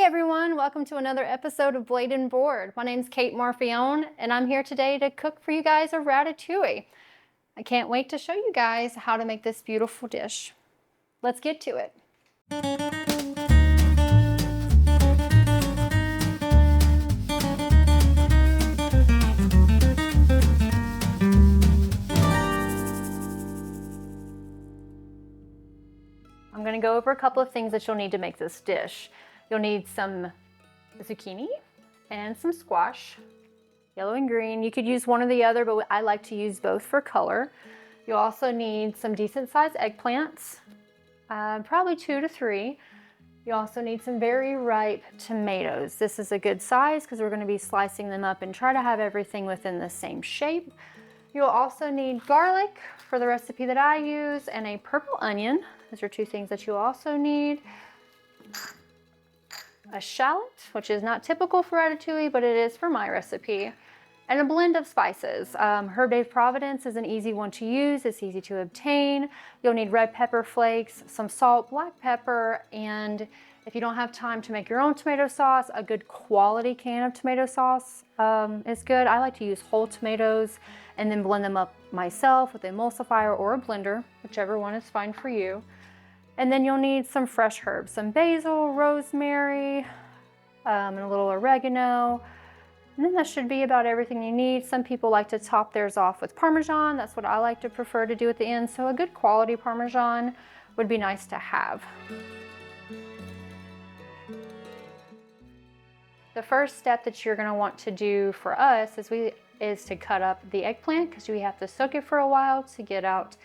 everyone, welcome to another episode of Blade and Board. My name's Kate Marfione, and I'm here today to cook for you guys a ratatouille. I can't wait to show you guys how to make this beautiful dish. Let's get to it. I'm going to go over a couple of things that you'll need to make this dish. You'll need some zucchini and some squash, yellow and green. You could use one or the other, but I like to use both for color. You'll also need some decent sized eggplants, probably 2 to 3. You also need some very ripe tomatoes. This is a good size because we're going to be slicing them up and try to have everything within the same shape. You'll also need garlic for the recipe that I use and a purple onion. Those are 2 things that you'll also need. A shallot, which is not typical for ratatouille, but it is for my recipe. And a blend of spices. Herb de Providence is an easy one to use. It's easy to obtain. You'll need red pepper flakes, some salt, black pepper, and if you don't have time to make your own tomato sauce, a good quality can of tomato sauce is good. I like to use whole tomatoes and then blend them up myself with an emulsifier or a blender, whichever one is fine for you. And then you'll need some fresh herbs, some basil, rosemary, and a little oregano. And then that should be about everything you need. Some people like to top theirs off with Parmesan. That's what I like to prefer to do at the end. So a good quality Parmesan would be nice to have. The first step that you're gonna want to do for us is to cut up the eggplant because we have to soak it for a while to get out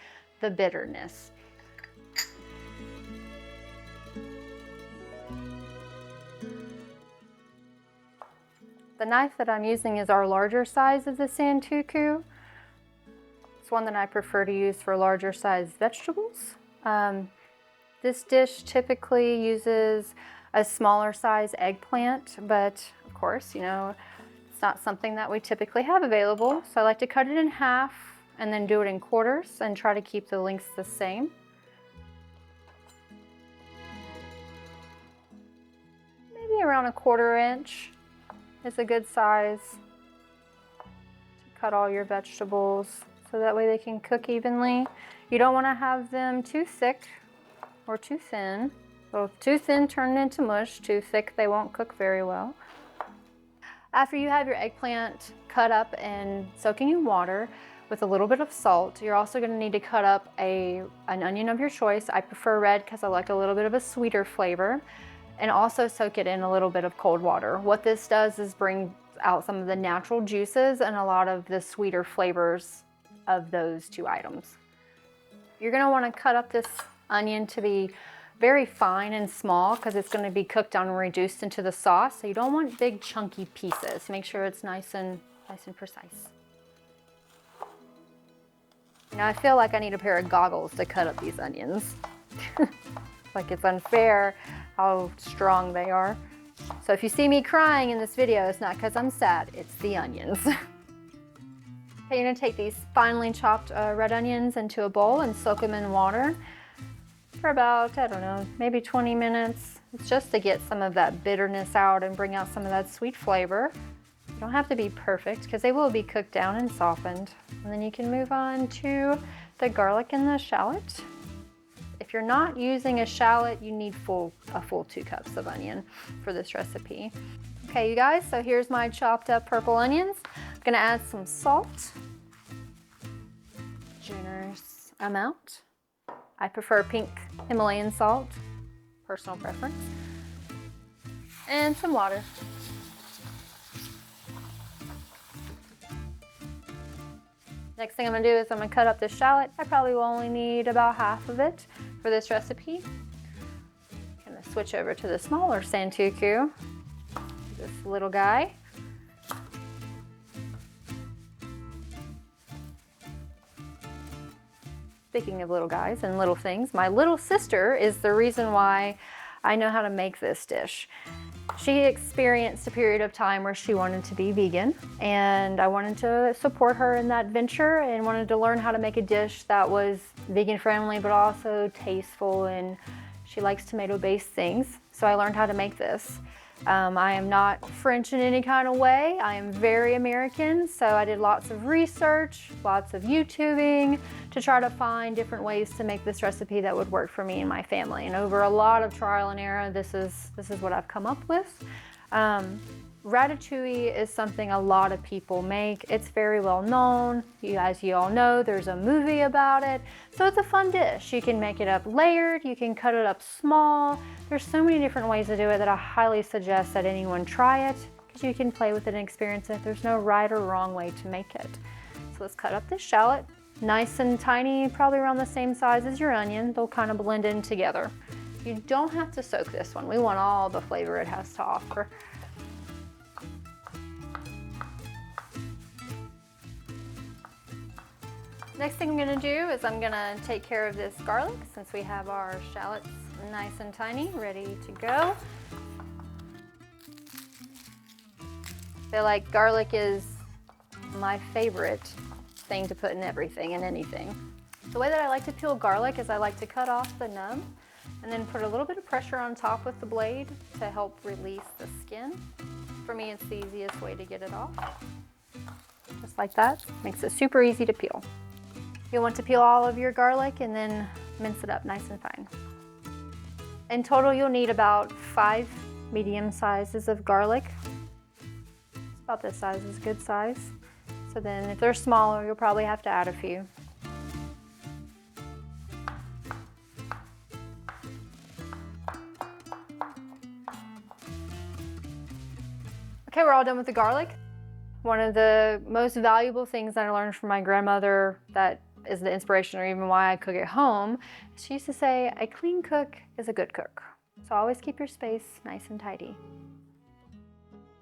the bitterness. The knife that I'm using is our larger size of the santuku. It's one that I prefer to use for larger sized vegetables. This dish typically uses a smaller size eggplant, but of course, you know, it's not something that we typically have available. So I like to cut it in half and then do it in quarters and try to keep the lengths the same. Maybe around a 1/4 inch. Is a good size to cut all your vegetables so that way they can cook evenly. You don't want to have them too thick or too thin. So if too thin, turn it into mush. Too thick, they won't cook very well. After you have your eggplant cut up and soaking in water with a little bit of salt, you're also going to need to cut up an onion of your choice. I prefer red because I like a little bit of a sweeter flavor. And also soak it in a little bit of cold water. What this does is bring out some of the natural juices and a lot of the sweeter flavors of those 2 items. You're gonna wanna cut up this onion to be very fine and small because it's gonna be cooked down and reduced into the sauce. So you don't want big chunky pieces. Make sure it's nice and precise. Now I feel like I need a pair of goggles to cut up these onions. Like it's unfair how strong they are. So if you see me crying in this video, it's not because I'm sad, it's the onions. Okay, you're gonna take these finely chopped red onions into a bowl and soak them in water for about, I don't know, maybe 20 minutes. It's just to get some of that bitterness out and bring out some of that sweet flavor. You don't have to be perfect because they will be cooked down and softened. And then you can move on to the garlic and the shallot. If you're not using a shallot, you need a full 2 cups of onion for this recipe. Okay, you guys, so here's my chopped up purple onions. I'm gonna add some salt, generous amount. I prefer pink Himalayan salt, personal preference, and some water. Next thing I'm gonna do is I'm gonna cut up this shallot. I probably will only need about half of it for this recipe. I'm gonna switch over to the smaller santuku, this little guy. Speaking of little guys and little things, my little sister is the reason why I know how to make this dish. She experienced a period of time where she wanted to be vegan, and I wanted to support her in that venture and wanted to learn how to make a dish that was vegan friendly but also tasteful, and she likes tomato-based things, so I learned how to make this. I am not French in any kind of way. I am very American, so I did lots of research, lots of YouTubing to try to find different ways to make this recipe that would work for me and my family. And over a lot of trial and error, this is what I've come up with. Ratatouille is something a lot of people make. It's very well known. As you all know, there's a movie about it. So it's a fun dish. You can make it up layered, you can cut it up small. There's so many different ways to do it that I highly suggest that anyone try it, because you can play with it and experience it. There's no right or wrong way to make it. So let's cut up this shallot. Nice and tiny, probably around the same size as your onion. They'll kind of blend in together. You don't have to soak this one. We want all the flavor it has to offer. Next thing I'm gonna do is I'm gonna take care of this garlic, since we have our shallots nice and tiny, ready to go. I feel like garlic is my favorite thing to put in everything and anything. The way that I like to peel garlic is I like to cut off the nub and then put a little bit of pressure on top with the blade to help release the skin. For me, it's the easiest way to get it off. Just like that, makes it super easy to peel. You'll want to peel all of your garlic and then mince it up nice and fine. In total, you'll need about 5 medium sizes of garlic. It's about this size is a good size. So then if they're smaller, you'll probably have to add a few. Okay, we're all done with the garlic. One of the most valuable things that I learned from my grandmother that is the inspiration or even why I cook at home, she used to say, a clean cook is a good cook. So always keep your space nice and tidy.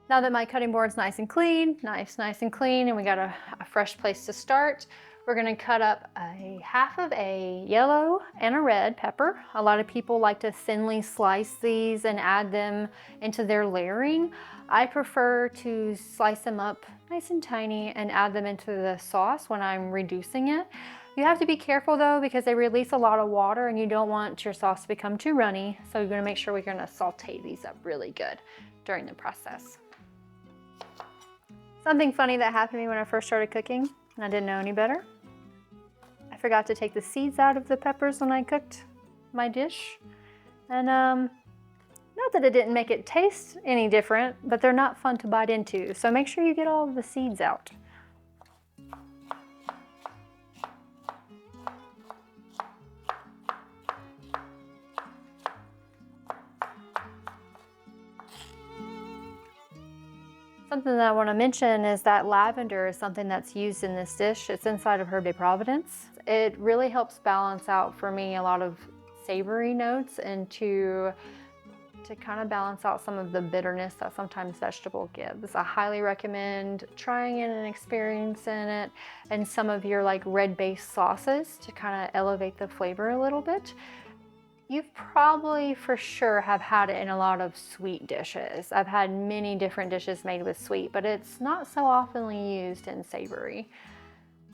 Now that my cutting board's nice and clean, and we got a fresh place to start, we're gonna cut up a half of a yellow and a red pepper. A lot of people like to thinly slice these and add them into their layering. I prefer to slice them up nice and tiny and add them into the sauce when I'm reducing it. You have to be careful though, because they release a lot of water and you don't want your sauce to become too runny. So you're gonna make sure we're gonna saute these up really good during the process. Something funny that happened to me when I first started cooking, and I didn't know any better. I forgot to take the seeds out of the peppers when I cooked my dish. And not that it didn't make it taste any different, but they're not fun to bite into. So make sure you get all of the seeds out. Something that I want to mention is that lavender is something that's used in this dish. It's inside of Herb de Providence. It really helps balance out for me a lot of savory notes and to kind of balance out some of the bitterness that sometimes vegetable gives. I highly recommend trying it and experiencing it in some of your like red-based sauces to kind of elevate the flavor a little bit. You've probably for sure have had it in a lot of sweet dishes. I've had many different dishes made with sweet, but it's not so oftenly used in savory.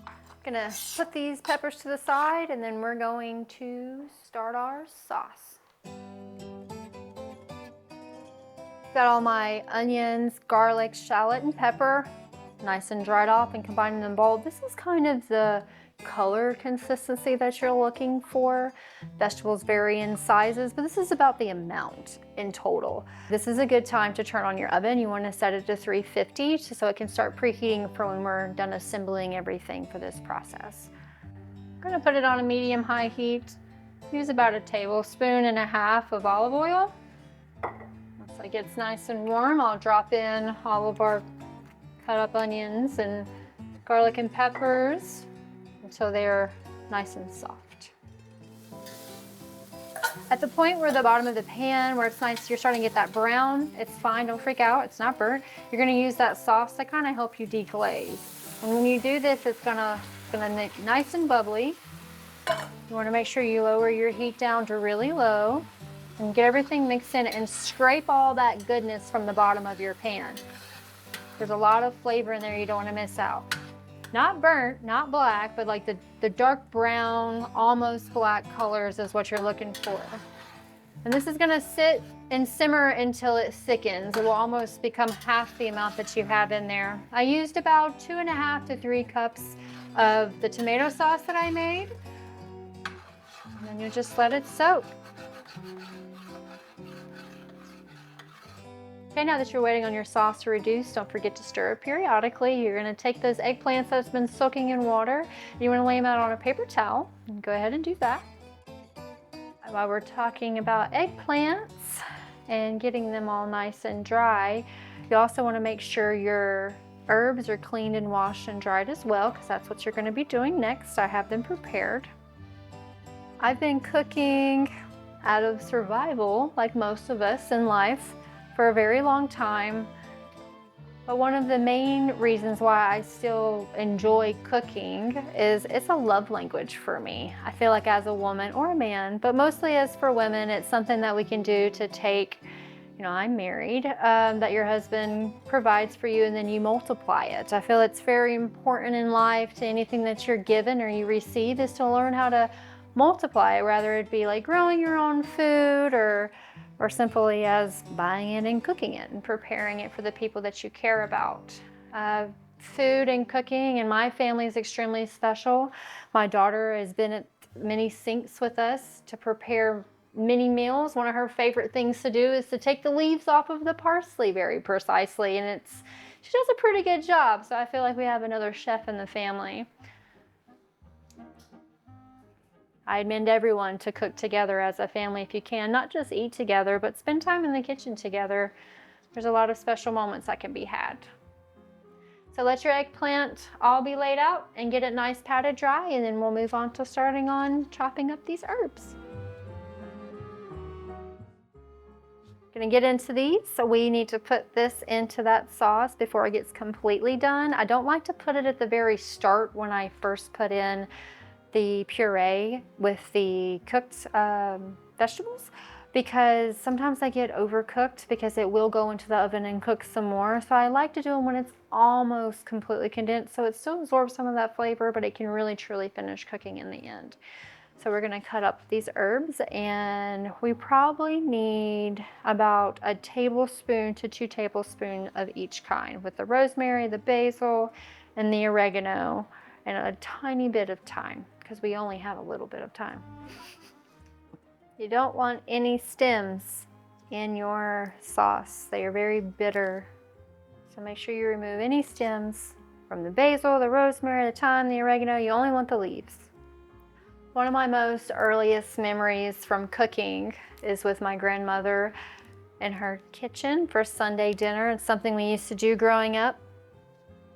I'm gonna put these peppers to the side and then we're going to start our sauce. Got all my onions, garlic, shallot, and pepper nice and dried off and combined in a bowl. This is kind of the color consistency that you're looking for. Vegetables vary in sizes, but this is about the amount in total. This is a good time to turn on your oven. You want to set it to 350 so it can start preheating for when we're done assembling everything for this process. I'm going to put it on a medium-high heat. Use about 1.5 tablespoons of olive oil. Once it gets nice and warm, I'll drop in all of our cut up onions and garlic and peppers until they're nice and soft. At the point where the bottom of the pan, where it's nice, you're starting to get that brown, it's fine, don't freak out, it's not burnt. You're gonna use that sauce to kind of help you deglaze. And when you do this, it's gonna make it nice and bubbly. You wanna make sure you lower your heat down to really low and get everything mixed in and scrape all that goodness from the bottom of your pan. There's a lot of flavor in there you don't wanna miss out. Not burnt, not black, but like the dark brown, almost black colors is what you're looking for. And this is gonna sit and simmer until it thickens. It will almost become half the amount that you have in there. I used about 2.5 to 3 cups of the tomato sauce that I made. And then you just let it soak. Okay, now that you're waiting on your sauce to reduce, don't forget to stir it periodically. You're gonna take those eggplants that's been soaking in water, you wanna lay them out on a paper towel, and go ahead and do that. While we're talking about eggplants and getting them all nice and dry, you also wanna make sure your herbs are cleaned and washed and dried as well, because that's what you're gonna be doing next. I have them prepared. I've been cooking out of survival, like most of us in life, for a very long time. But one of the main reasons why I still enjoy cooking is it's a love language for me. I feel like as a woman or a man, but mostly as for women, it's something that we can do to take, I'm married, that your husband provides for you and then you multiply it. I feel it's very important in life to anything that you're given or you receive is to learn how to multiply it, whether it be like growing your own food or simply as buying it and cooking it and preparing it for the people that you care about. Food and cooking in my family is extremely special. My daughter has been at many sinks with us to prepare many meals. One of her favorite things to do is to take the leaves off of the parsley very precisely, and she does a pretty good job, so I feel like we have another chef in the family. I commend everyone to cook together as a family if you can, not just eat together, but spend time in the kitchen together. There's a lot of special moments that can be had. So let your eggplant all be laid out and get it nice patted dry, and then we'll move on to starting on chopping up these herbs. Gonna get into these, so we need to put this into that sauce before it gets completely done. I don't like to put it at the very start when I first put in the puree with the cooked vegetables, because sometimes they get overcooked because it will go into the oven and cook some more. So I like to do them when it's almost completely condensed, so it still absorbs some of that flavor, but it can really truly finish cooking in the end. So we're gonna cut up these herbs, and we probably need about 1 tablespoon to 2 tablespoons of each kind, with the rosemary, the basil, and the oregano, and a tiny bit of thyme, because we only have a little bit of time. You don't want any stems in your sauce. They are very bitter. So make sure you remove any stems from the basil, the rosemary, the thyme, the oregano. You only want the leaves. One of my most earliest memories from cooking is with my grandmother in her kitchen for Sunday dinner. It's something we used to do growing up.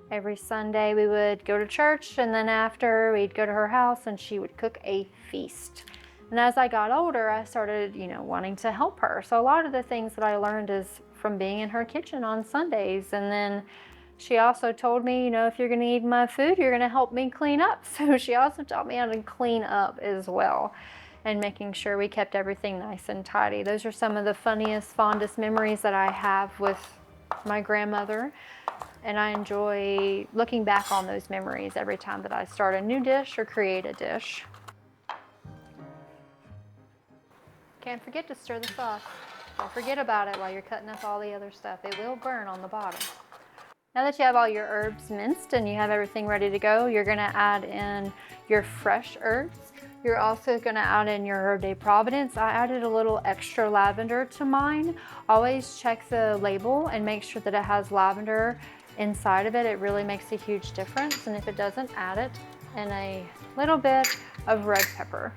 Every Sunday we would go to church, and then after we'd go to her house and she would cook a feast. And as I got older, I started, wanting to help her. So a lot of the things that I learned is from being in her kitchen on Sundays. And then she also told me, if you're gonna eat my food, you're gonna help me clean up. So she also taught me how to clean up as well, and making sure we kept everything nice and tidy. Those are some of the funniest, fondest memories that I have with my grandmother. And I enjoy looking back on those memories every time that I start a new dish or create a dish. Can't forget to stir the sauce. Don't forget about it while you're cutting up all the other stuff. It will burn on the bottom. Now that you have all your herbs minced and you have everything ready to go, you're gonna add in your fresh herbs. You're also gonna add in your Herb de Providence. I added a little extra lavender to mine. Always check the label and make sure that it has lavender inside of it. It really makes a huge difference. And if it doesn't, add it. And a little bit of red pepper.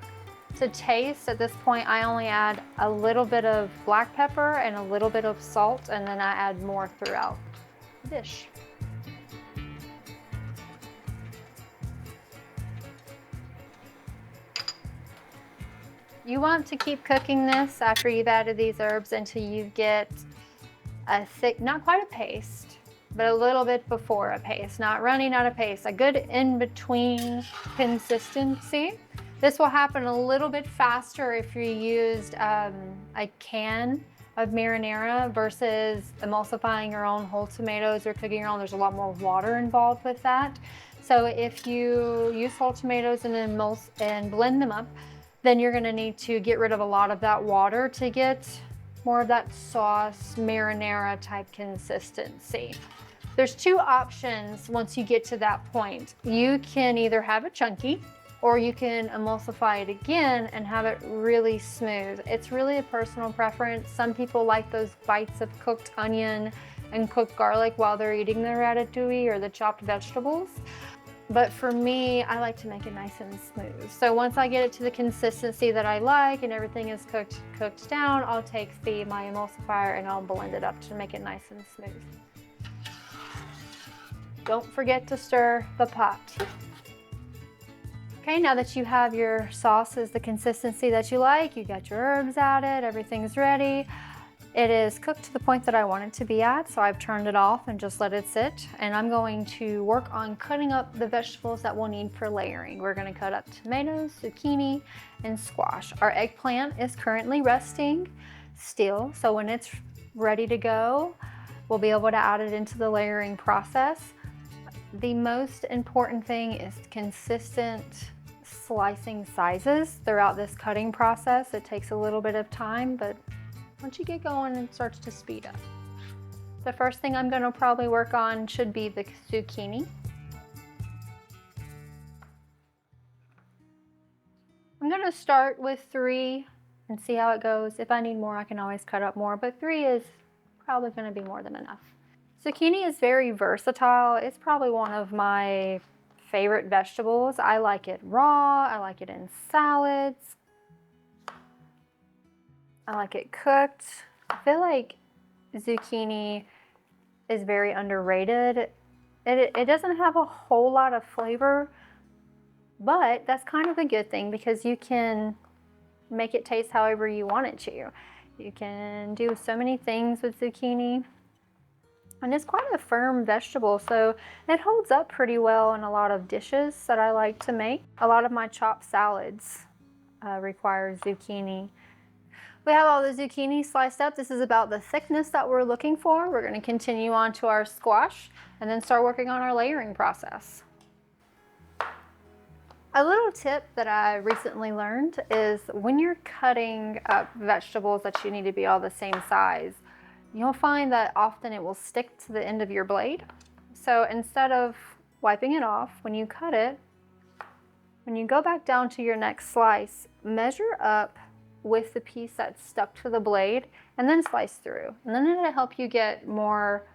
To taste, at this point, I only add a little bit of black pepper and a little bit of salt, and then I add more throughout the dish. You want to keep cooking this after you've added these herbs until you get a thick, not quite a paste, but a little bit before a paste, not running out of paste, a good in-between consistency. This will happen a little bit faster if you used a can of marinara versus emulsifying your own whole tomatoes or cooking your own. There's a lot more water involved with that. So if you use whole tomatoes and blend them up, then you're gonna need to get rid of a lot of that water to get more of that sauce, marinara type consistency. There's two options once you get to that point. You can either have it chunky, or you can emulsify it again and have it really smooth. It's really a personal preference. Some people like those bites of cooked onion and cooked garlic while they're eating the ratatouille or the chopped vegetables. But for me, I like to make it nice and smooth. So once I get it to the consistency that I like and everything is cooked down, I'll take my emulsifier and I'll blend it up to make it nice and smooth. Don't forget to stir the pot. Okay, now that you have your sauces, the consistency that you like, you got your herbs added, everything's ready. It is cooked to the point that I want it to be at, so I've turned it off and just let it sit. And I'm going to work on cutting up the vegetables that we'll need for layering. We're gonna cut up tomatoes, zucchini, and squash. Our eggplant is currently resting still, so when it's ready to go, we'll be able to add it into the layering process. The most important thing is consistent slicing sizes throughout this cutting process. It takes a little bit of time, but once you get going, it starts to speed up. The first thing I'm going to probably work on should be the zucchini. I'm going to start with 3 and see how it goes. If I need more, I can always cut up more, but 3 is probably going to be more than enough. Zucchini is very versatile. It's probably one of my favorite vegetables. I like it raw, I like it in salads, I like it cooked. I feel like zucchini is very underrated. It doesn't have a whole lot of flavor, but that's kind of a good thing because you can make it taste however you want it to. You can do so many things with zucchini. And it's quite a firm vegetable, so it holds up pretty well in a lot of dishes that I like to make. A lot of my chopped salads require zucchini. We have all the zucchini sliced up. This is about the thickness that we're looking for. We're going to continue on to our squash and then start working on our layering process. A little tip that I recently learned is when you're cutting up vegetables that you need to be all the same size, you'll find that often it will stick to the end of your blade. So instead of wiping it off, when you cut it, when you go back down to your next slice, measure up with the piece that's stuck to the blade and then slice through. And then it'll help you get more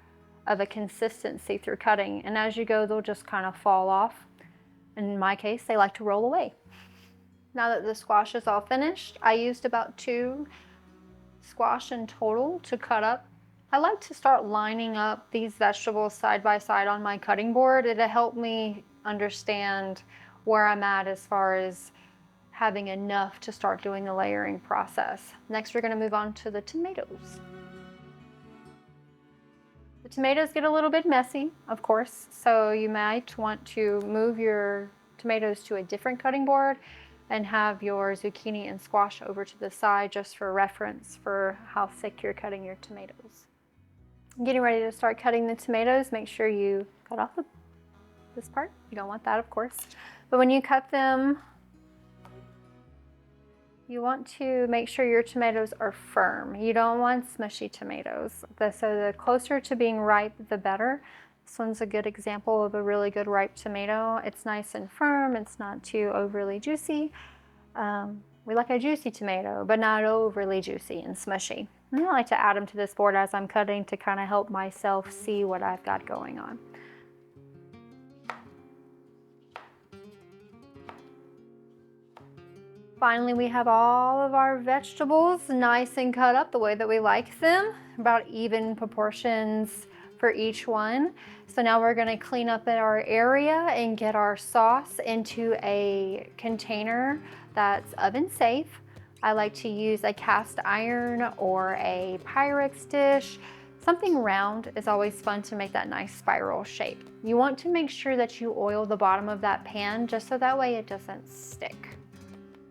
of a consistency through cutting. And as you go, they'll just kind of fall off. In my case, they like to roll away. Now that the squash is all finished, I used about 2 squash in total to cut up. I like to start lining up these vegetables side by side on my cutting board. It'll help me understand where I'm at as far as having enough to start doing the layering process. Next, we're going to move on to the tomatoes. The tomatoes get a little bit messy, of course, so you might want to move your tomatoes to a different cutting board and have your zucchini and squash over to the side just for reference for how thick you're cutting your tomatoes. Getting ready to start cutting the tomatoes, make sure you cut off this part. You don't want that, of course. But when you cut them, you want to make sure your tomatoes are firm. You don't want smushy tomatoes. So the closer to being ripe, the better. This one's a good example of a really good ripe tomato. It's nice and firm. It's not too overly juicy. We like a juicy tomato, but not overly juicy and smushy. And I like to add them to this board as I'm cutting to kind of help myself see what I've got going on. Finally, we have all of our vegetables nice and cut up the way that we like them, about even proportions for each one. So now we're going to clean up our area and get our sauce into a container that's oven safe. I like to use a cast iron or a Pyrex dish. Something round is always fun to make that nice spiral shape. You want to make sure that you oil the bottom of that pan just so that way it doesn't stick.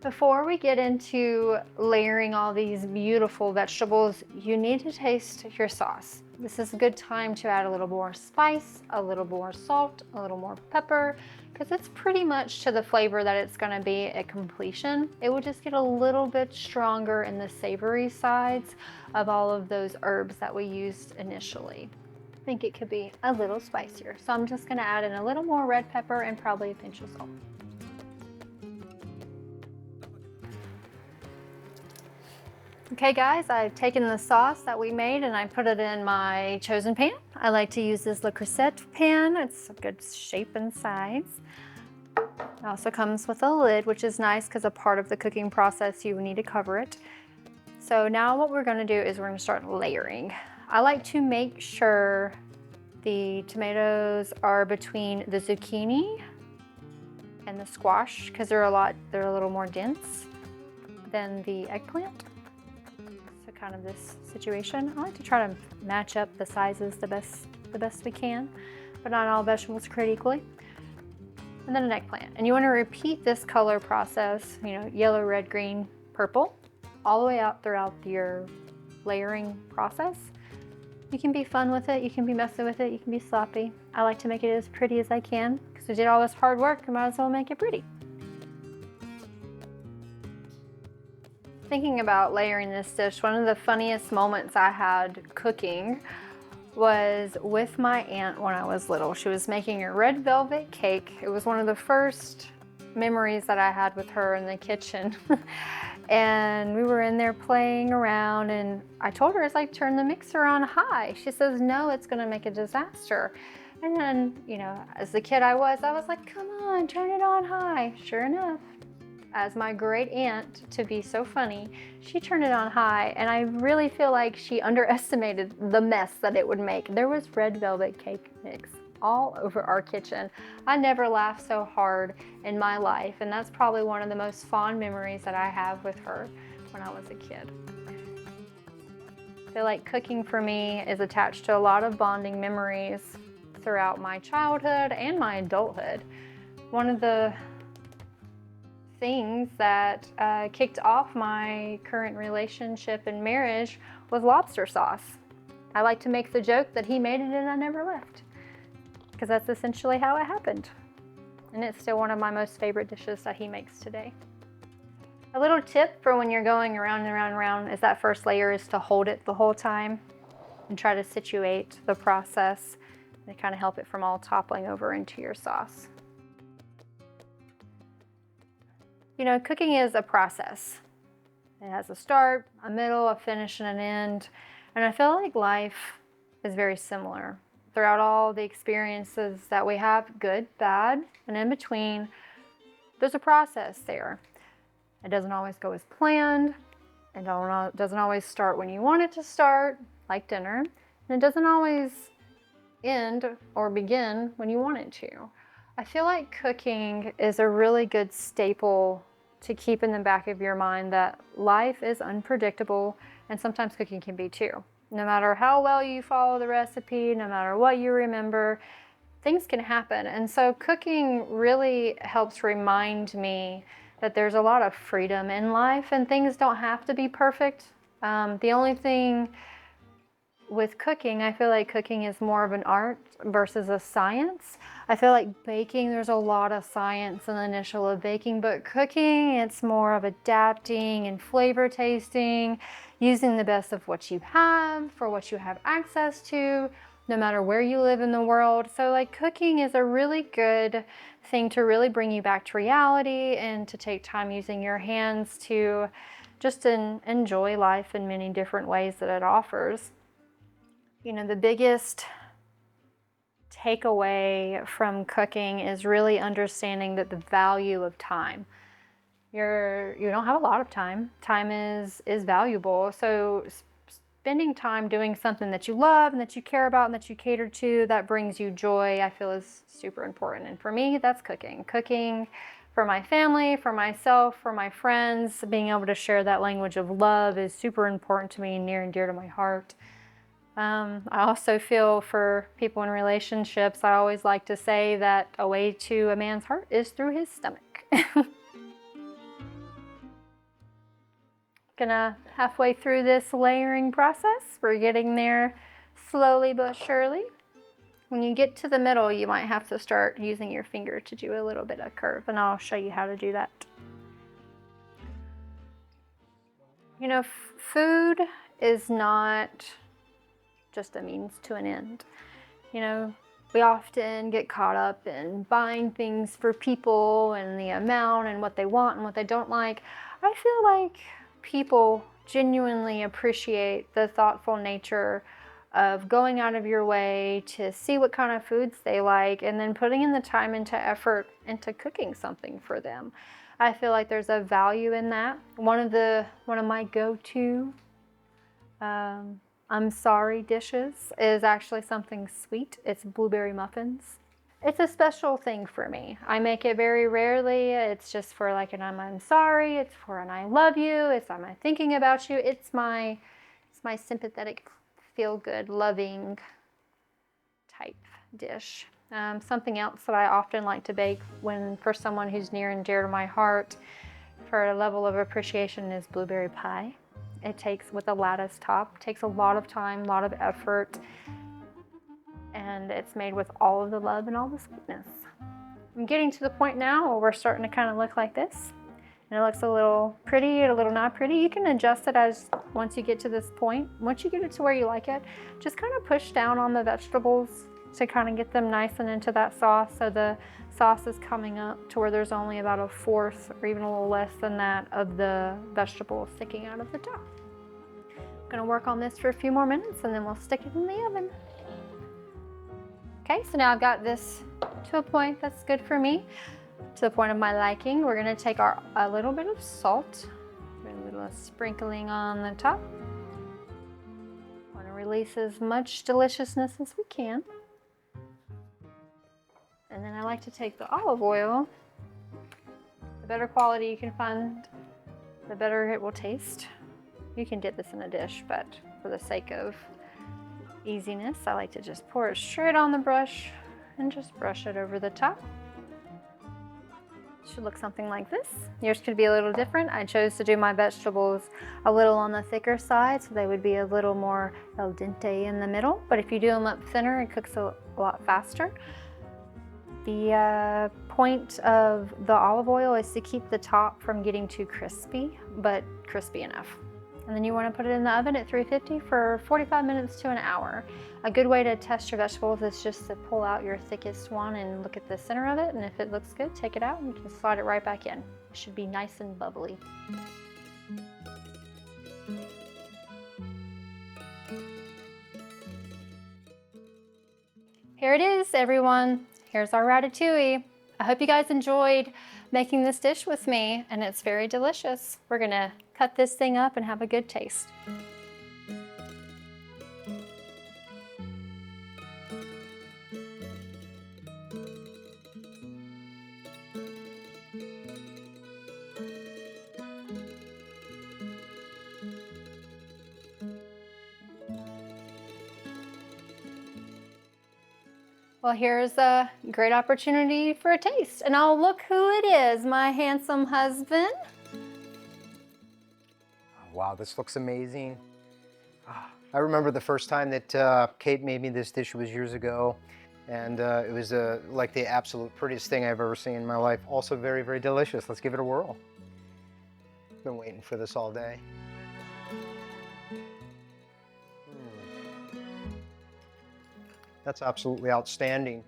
Before we get into layering all these beautiful vegetables, you need to taste your sauce. This is a good time to add a little more spice, a little more salt, a little more pepper, because it's pretty much to the flavor that it's going to be at completion. It will just get a little bit stronger in the savory sides of all of those herbs that we used initially. I think it could be a little spicier, so I'm just going to add in a little more red pepper and probably a pinch of salt. Okay guys, I've taken the sauce that we made and I put it in my chosen pan. I like to use this Le Creuset pan. It's a good shape and size. It also comes with a lid, which is nice because a part of the cooking process you need to cover it. So now what we're going to do is we're going to start layering. I like to make sure the tomatoes are between the zucchini and the squash because they're a little more dense than the eggplant. Kind of this situation. I like to try to match up the sizes the best we can, but not all vegetables create equally. And then an eggplant. And you want to repeat this color process, yellow, red, green, purple, all the way out throughout your layering process. You can be fun with it, you can be messy with it, you can be sloppy. I like to make it as pretty as I can because we did all this hard work, I might as well make it pretty. Thinking about layering this dish, one of the funniest moments I had cooking was with my aunt when I was little. She was making a red velvet cake. It was one of the first memories that I had with her in the kitchen. And we were in there playing around and I told her, it's like, turn the mixer on high. She says, no, it's gonna make a disaster. And then, as the kid I was like, come on, turn it on high. Sure enough, as my great aunt to be so funny, she turned it on high and I really feel like she underestimated the mess that it would make. There was red velvet cake mix all over our kitchen. I never laughed so hard in my life, and that's probably one of the most fond memories that I have with her when I was a kid. I feel like cooking for me is attached to a lot of bonding memories throughout my childhood and my adulthood. One of the things that kicked off my current relationship and marriage was lobster sauce. I like to make the joke that he made it and I never left, because that's essentially how it happened. And it's still one of my most favorite dishes that he makes today. A little tip for when you're going around and around and around is that first layer is to hold it the whole time and try to situate the process and kind of help it from all toppling over into your sauce. Cooking is a process. It has a start, a middle, a finish, and an end. And I feel like life is very similar. Throughout all the experiences that we have, good, bad, and in between, there's a process there. It doesn't always go as planned. It doesn't always start when you want it to start, like dinner. And it doesn't always end or begin when you want it to. I feel like cooking is a really good staple to keep in the back of your mind that life is unpredictable, and sometimes cooking can be too. No matter how well you follow the recipe, no matter what you remember, things can happen. And so cooking really helps remind me that there's a lot of freedom in life and things don't have to be perfect. The only thing with cooking, I feel like cooking is more of an art versus a science. I feel like baking, there's a lot of science in the initial of baking, but cooking, it's more of adapting and flavor tasting, using the best of what you have for what you have access to, no matter where you live in the world. So like cooking is a really good thing to really bring you back to reality and to take time using your hands to just enjoy life in many different ways that it offers. The biggest takeaway from cooking is really understanding that the value of time. You don't have a lot of time. Time is valuable. So spending time doing something that you love and that you care about and that you cater to, that brings you joy, I feel is super important. And for me, that's cooking. Cooking for my family, for myself, for my friends, being able to share that language of love is super important to me and near and dear to my heart. I also feel for people in relationships, I always like to say that a way to a man's heart is through his stomach. Gonna halfway through this layering process. We're getting there slowly but surely. When you get to the middle, you might have to start using your finger to do a little bit of curve, and I'll show you how to do that. You know, food is not just a means to an end. You know, we often get caught up in buying things for people and the amount and what they want and what they don't like. I feel like people genuinely appreciate the thoughtful nature of going out of your way to see what kind of foods they like and then putting in the time into effort into cooking something for them. I feel like there's a value in that. One of my go-to I'm sorry dishes is actually something sweet. It's blueberry muffins. It's a special thing for me. I make it very rarely. It's just for like an I'm sorry, it's for an I love you, it's I'm thinking about you. It's my sympathetic, feel good, loving type dish. Something else that I often like to bake for someone who's near and dear to my heart for a level of appreciation is blueberry pie. It takes, with a lattice top, takes a lot of time, a lot of effort, and it's made with all of the love and all the sweetness. I'm getting to the point now where we're starting to kind of look like this. And it looks a little pretty, a little not pretty. You can adjust it once you get to this point. Once you get it to where you like it, just kind of push down on the vegetables to kind of get them nice and into that sauce. So the sauce is coming up to where there's only about a fourth or even a little less than that of the vegetables sticking out of the top. I'm gonna work on this for a few more minutes and then we'll stick it in the oven. Okay, so now I've got this to a point that's good for me, to the point of my liking. We're gonna take a little bit of salt, a little sprinkling on the top. Want to release as much deliciousness as we can. And then I like to take the olive oil. The better quality you can find, the better it will taste. You can dip this in a dish, but for the sake of easiness, I like to just pour it straight on the brush and just brush it over the top. It should look something like this. Yours could be a little different. I chose to do my vegetables a little on the thicker side, so they would be a little more al dente in the middle. But if you do them up thinner, it cooks a lot faster. The point of the olive oil is to keep the top from getting too crispy, but crispy enough. And then you want to put it in the oven at 350 for 45 minutes to an hour. A good way to test your vegetables is just to pull out your thickest one and look at the center of it, and if it looks good, take it out and you can slide it right back in. It should be nice and bubbly. Here it is, everyone. Here's our ratatouille. I hope you guys enjoyed making this dish with me, and it's very delicious. We're gonna cut this thing up and have a good taste. Well, here's a great opportunity for a taste. And oh, look who it is, my handsome husband. Wow, this looks amazing. I remember the first time that Kate made me this dish was years ago, and it was like the absolute prettiest thing I've ever seen in my life. Also very, very delicious. Let's give it a whirl. Been waiting for this all day. That's absolutely outstanding.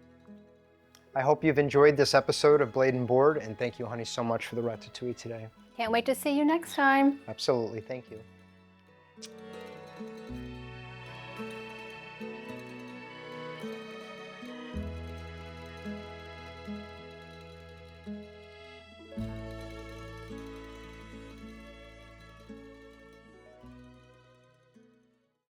I hope you've enjoyed this episode of Blade and Board, and thank you, honey, so much for the ratatouille today. Can't wait to see you next time. Absolutely, thank you.